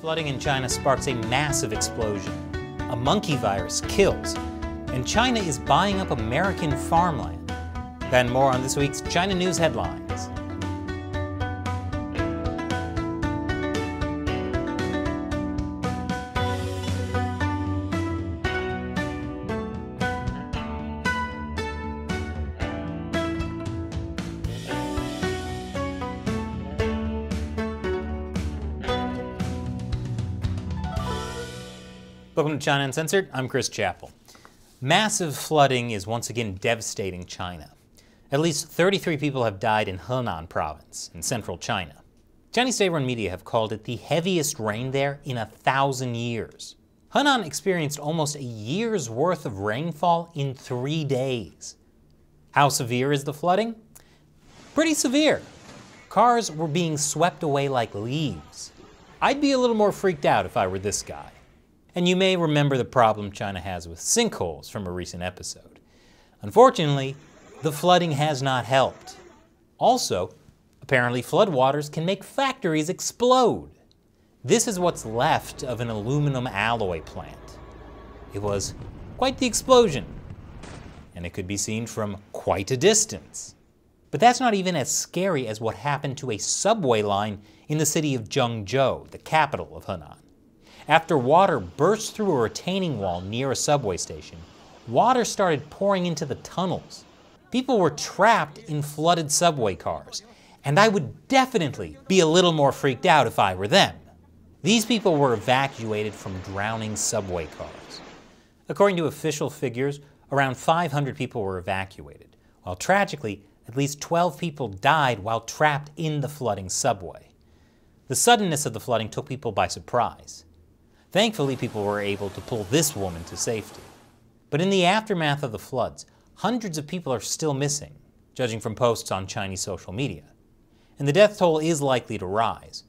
Flooding in China sparks a massive explosion. A monkey virus kills, and China is buying up American farmland. Then more on this week's China News Headlines. Welcome to China Uncensored. I'm Chris Chappell. Massive flooding is once again devastating China. At least 33 people have died in Henan province in central China. Chinese state-run media have called it the heaviest rain there in 1,000 years. Henan experienced almost a year's worth of rainfall in 3 days. How severe is the flooding? Pretty severe. Cars were being swept away like leaves. I'd be a little more freaked out if I were this guy. And you may remember the problem China has with sinkholes from a recent episode. Unfortunately, the flooding has not helped. Also, apparently floodwaters can make factories explode. This is what's left of an aluminum alloy plant. It was quite the explosion, and it could be seen from quite a distance. But that's not even as scary as what happened to a subway line in the city of Zhengzhou, the capital of Henan. After water burst through a retaining wall near a subway station, water started pouring into the tunnels. People were trapped in flooded subway cars, and I would definitely be a little more freaked out if I were them. These people were evacuated from drowning subway cars. According to official figures, around 500 people were evacuated, while tragically, at least 12 people died while trapped in the flooding subway. The suddenness of the flooding took people by surprise. Thankfully, people were able to pull this woman to safety. But in the aftermath of the floods, hundreds of people are still missing, judging from posts on Chinese social media. And the death toll is likely to rise,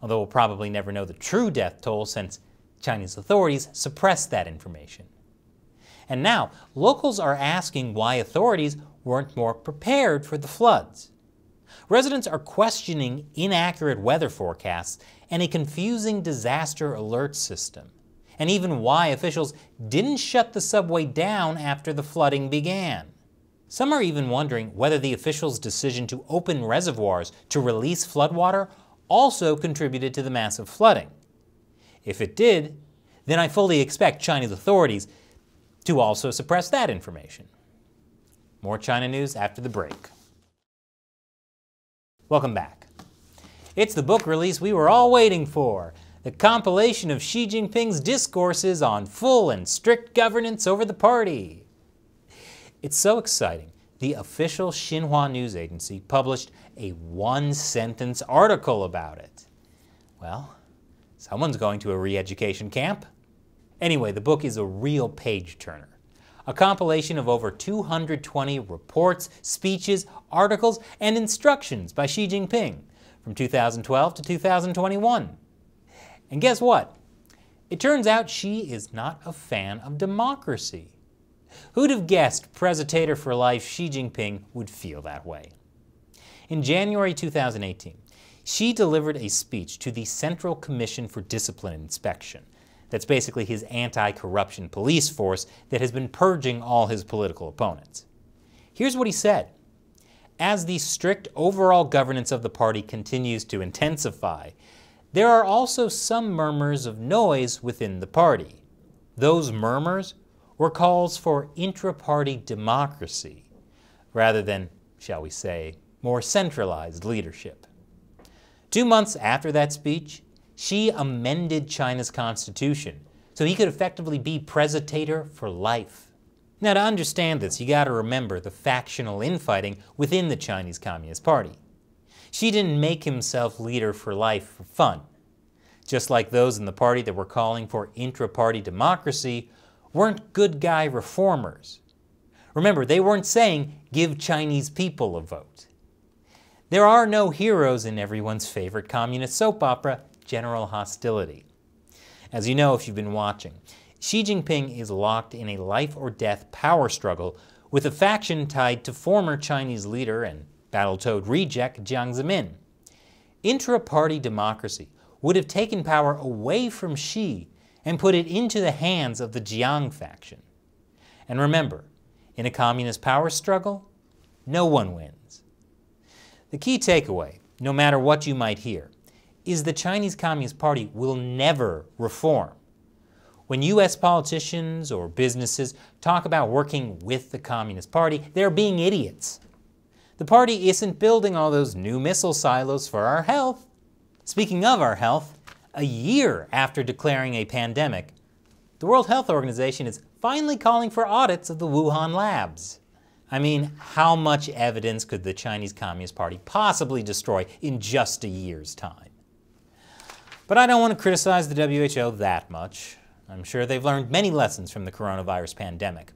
although we'll probably never know the true death toll since Chinese authorities suppressed that information. And now, locals are asking why authorities weren't more prepared for the floods. Residents are questioning inaccurate weather forecasts and a confusing disaster alert system, and even why officials didn't shut the subway down after the flooding began. Some are even wondering whether the officials' decision to open reservoirs to release floodwater also contributed to the massive flooding. If it did, then I fully expect Chinese authorities to also suppress that information. More China news after the break. Welcome back. It's the book release we were all waiting for, the compilation of Xi Jinping's discourses on full and strict governance over the party. It's so exciting. The official Xinhua news agency published a one-sentence article about it. Well, someone's going to a re-education camp. Anyway, the book is a real page-turner. A compilation of over 220 reports, speeches, articles, and instructions by Xi Jinping from 2012 to 2021. And guess what? It turns out Xi is not a fan of democracy. Who'd have guessed President for Life Xi Jinping would feel that way? In January 2018, Xi delivered a speech to the Central Commission for Discipline and Inspection. That's basically his anti-corruption police force that has been purging all his political opponents. Here's what he said. As the strict overall governance of the party continues to intensify, there are also some murmurs of noise within the party. Those murmurs were calls for intra-party democracy, rather than, shall we say, more centralized leadership. 2 months after that speech, Xi amended China's constitution so he could effectively be President for life. Now, to understand this, you gotta remember the factional infighting within the Chinese Communist Party. Xi didn't make himself leader for life for fun. Just like those in the party that were calling for intra-party democracy weren't good guy reformers. Remember, they weren't saying, give Chinese people a vote. There are no heroes in everyone's favorite communist soap opera, General Hostility. As you know if you've been watching, Xi Jinping is locked in a life-or-death power struggle with a faction tied to former Chinese leader and battle-toad reject Jiang Zemin. Intra-party democracy would have taken power away from Xi and put it into the hands of the Jiang faction. And remember, in a communist power struggle, no one wins. The key takeaway, no matter what you might hear, is the Chinese Communist Party will never reform. When U.S. politicians or businesses talk about working with the Communist Party, they're being idiots. The party isn't building all those new missile silos for our health. Speaking of our health, a year after declaring a pandemic, the World Health Organization is finally calling for audits of the Wuhan labs. I mean, how much evidence could the Chinese Communist Party possibly destroy in just a year's time? But I don't want to criticize the WHO that much. I'm sure they've learned many lessons from the coronavirus pandemic,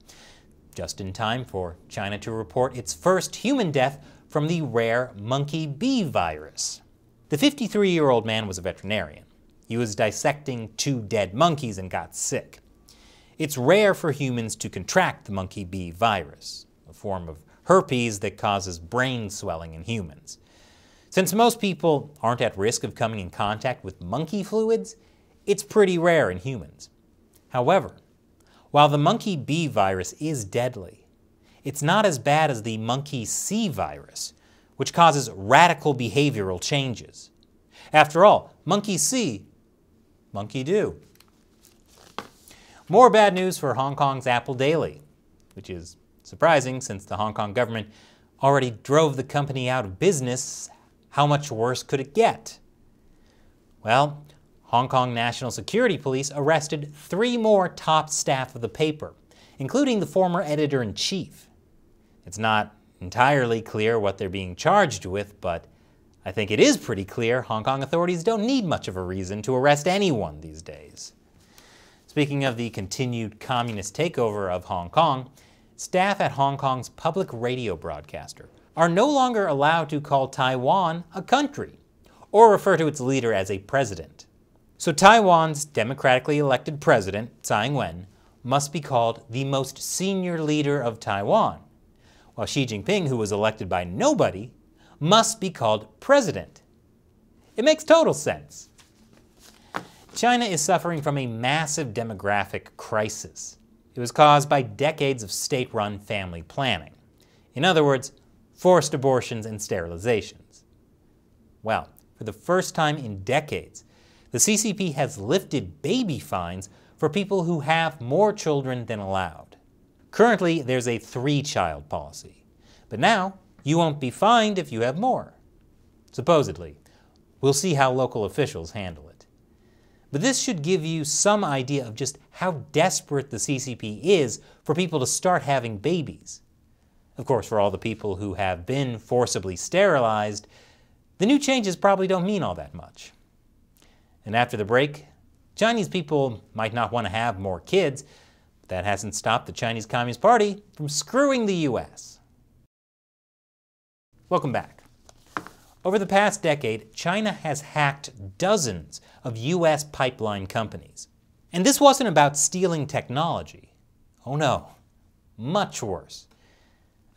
just in time for China to report its first human death from the rare monkey bee virus. The 53-year-old man was a veterinarian. He was dissecting 2 dead monkeys and got sick. It's rare for humans to contract the monkey bee virus, a form of herpes that causes brain swelling in humans. Since most people aren't at risk of coming in contact with monkey fluids, it's pretty rare in humans. However, while the monkey bee virus is deadly, it's not as bad as the monkey C virus, which causes radical behavioral changes. After all, monkey see, monkey do. More bad news for Hong Kong's Apple Daily, which is surprising since the Hong Kong government already drove the company out of business. How much worse could it get? Well, Hong Kong National Security Police arrested 3 more top staff of the paper, including the former editor-in-chief. It's not entirely clear what they're being charged with, but I think it is pretty clear Hong Kong authorities don't need much of a reason to arrest anyone these days. Speaking of the continued communist takeover of Hong Kong, staff at Hong Kong's public radio broadcaster are no longer allowed to call Taiwan a country or refer to its leader as a president. So Taiwan's democratically elected president, Tsai Ing-wen, must be called the most senior leader of Taiwan, while Xi Jinping, who was elected by nobody, must be called president. It makes total sense. China is suffering from a massive demographic crisis. It was caused by decades of state-run family planning. In other words, forced abortions and sterilizations. Well, for the first time in decades, the CCP has lifted baby fines for people who have more children than allowed. Currently, there's a 3-child policy, but now you won't be fined if you have more. Supposedly. We'll see how local officials handle it. But this should give you some idea of just how desperate the CCP is for people to start having babies. Of course, for all the people who have been forcibly sterilized, the new changes probably don't mean all that much. And after the break, Chinese people might not want to have more kids, but that hasn't stopped the Chinese Communist Party from screwing the U.S. Welcome back. Over the past decade, China has hacked dozens of U.S. pipeline companies. And this wasn't about stealing technology. Oh no, much worse.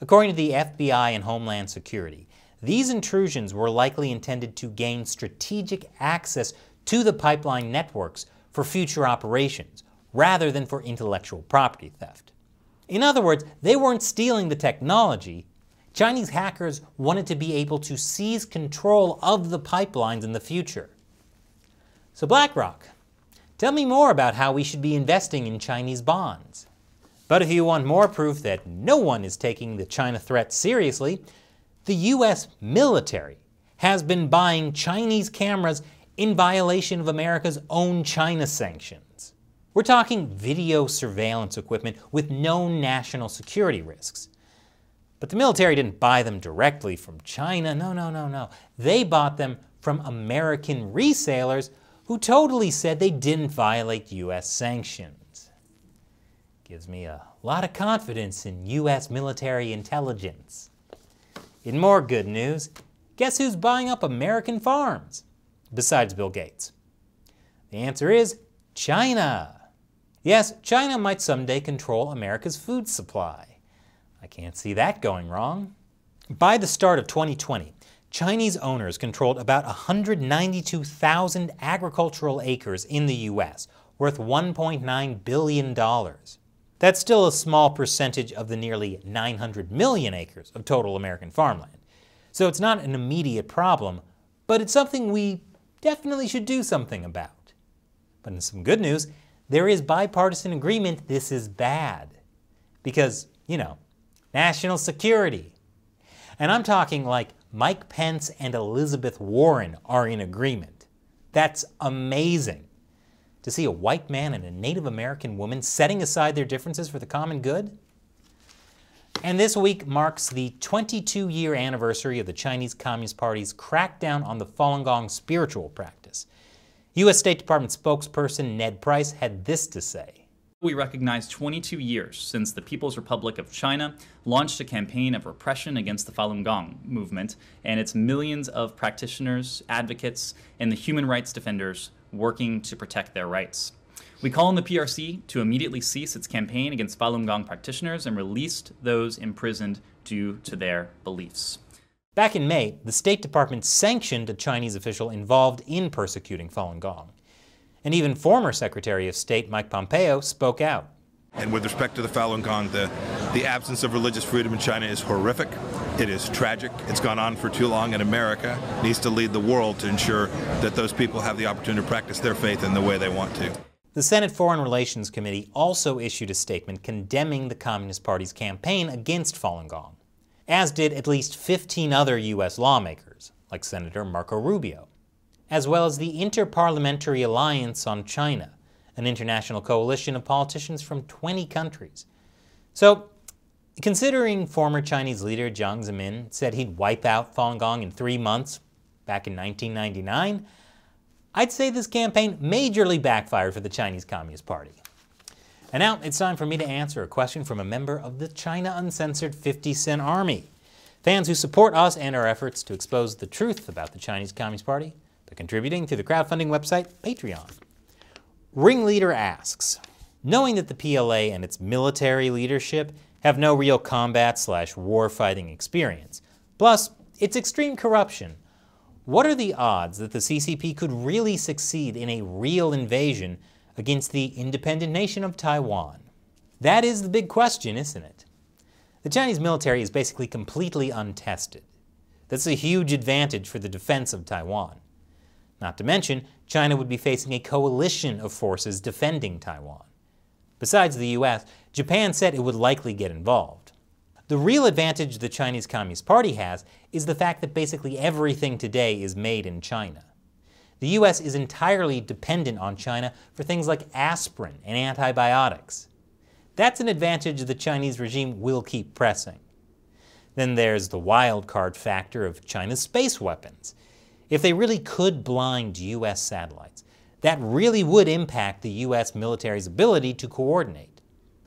According to the FBI and Homeland Security, these intrusions were likely intended to gain strategic access to the pipeline networks for future operations, rather than for intellectual property theft. In other words, they weren't stealing the technology. Chinese hackers wanted to be able to seize control of the pipelines in the future. So BlackRock, tell me more about how we should be investing in Chinese bonds. But if you want more proof that no one is taking the China threat seriously, the U.S. military has been buying Chinese cameras in violation of America's own China sanctions. We're talking video surveillance equipment with known national security risks. But the military didn't buy them directly from China. No. They bought them from American resellers who totally said they didn't violate U.S. sanctions. Gives me a lot of confidence in U.S. military intelligence. In more good news, guess who's buying up American farms? Besides Bill Gates. The answer is China. Yes, China might someday control America's food supply. I can't see that going wrong. By the start of 2020, Chinese owners controlled about 192,000 agricultural acres in the U.S., worth $1.9 billion. That's still a small percentage of the nearly 900 million acres of total American farmland. So it's not an immediate problem, but it's something we definitely should do something about. But in some good news, there is bipartisan agreement this is bad. Because, national security. And I'm talking like Mike Pence and Elizabeth Warren are in agreement. That's amazing. To see a white man and a Native American woman setting aside their differences for the common good? And this week marks the 22-year anniversary of the Chinese Communist Party's crackdown on the Falun Gong spiritual practice. U.S. State Department spokesperson Ned Price had this to say. We recognize 22 years since the People's Republic of China launched a campaign of repression against the Falun Gong movement and its millions of practitioners, advocates, and the human rights defenders working to protect their rights. We call on the PRC to immediately cease its campaign against Falun Gong practitioners and release those imprisoned due to their beliefs. Back in May, the State Department sanctioned a Chinese official involved in persecuting Falun Gong. And even former Secretary of State Mike Pompeo spoke out. And with respect to the Falun Gong, the absence of religious freedom in China is horrific. It is tragic. It's gone on for too long, and America needs to lead the world to ensure that those people have the opportunity to practice their faith in the way they want to. The Senate Foreign Relations Committee also issued a statement condemning the Communist Party's campaign against Falun Gong, as did at least 15 other U.S. lawmakers, like Senator Marco Rubio, as well as the Inter-Parliamentary Alliance on China, an international coalition of politicians from 20 countries. So, considering former Chinese leader Jiang Zemin said he'd wipe out Falun Gong in 3 months back in 1999, I'd say this campaign majorly backfired for the Chinese Communist Party. And now it's time for me to answer a question from a member of the China Uncensored 50 Cent Army, fans who support us and our efforts to expose the truth about the Chinese Communist Party by contributing to the crowdfunding website Patreon. Ringleader asks, knowing that the PLA and its military leadership have no real combat/war-fighting experience, plus its extreme corruption, what are the odds that the CCP could really succeed in a real invasion against the independent nation of Taiwan? That is the big question, isn't it? The Chinese military is basically completely untested. That's a huge advantage for the defense of Taiwan. Not to mention, China would be facing a coalition of forces defending Taiwan. Besides the U.S., Japan said it would likely get involved. The real advantage the Chinese Communist Party has is the fact that basically everything today is made in China. The U.S. is entirely dependent on China for things like aspirin and antibiotics. That's an advantage the Chinese regime will keep pressing. Then there's the wild card factor of China's space weapons. If they really could blind U.S. satellites, that really would impact the U.S. military's ability to coordinate.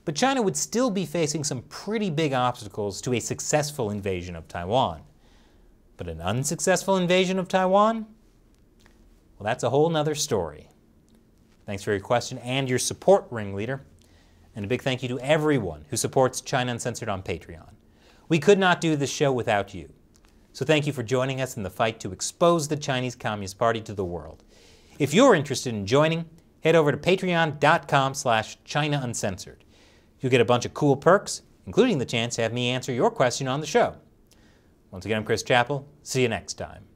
But China would still be facing some pretty big obstacles to a successful invasion of Taiwan. But an unsuccessful invasion of Taiwan? Well, that's a whole nother story. Thanks for your question and your support, Ringleader. And a big thank you to everyone who supports China Uncensored on Patreon. We could not do this show without you. So thank you for joining us in the fight to expose the Chinese Communist Party to the world. If you're interested in joining, head over to patreon.com/China Uncensored. You'll get a bunch of cool perks, including the chance to have me answer your question on the show. Once again, I'm Chris Chappell. See you next time.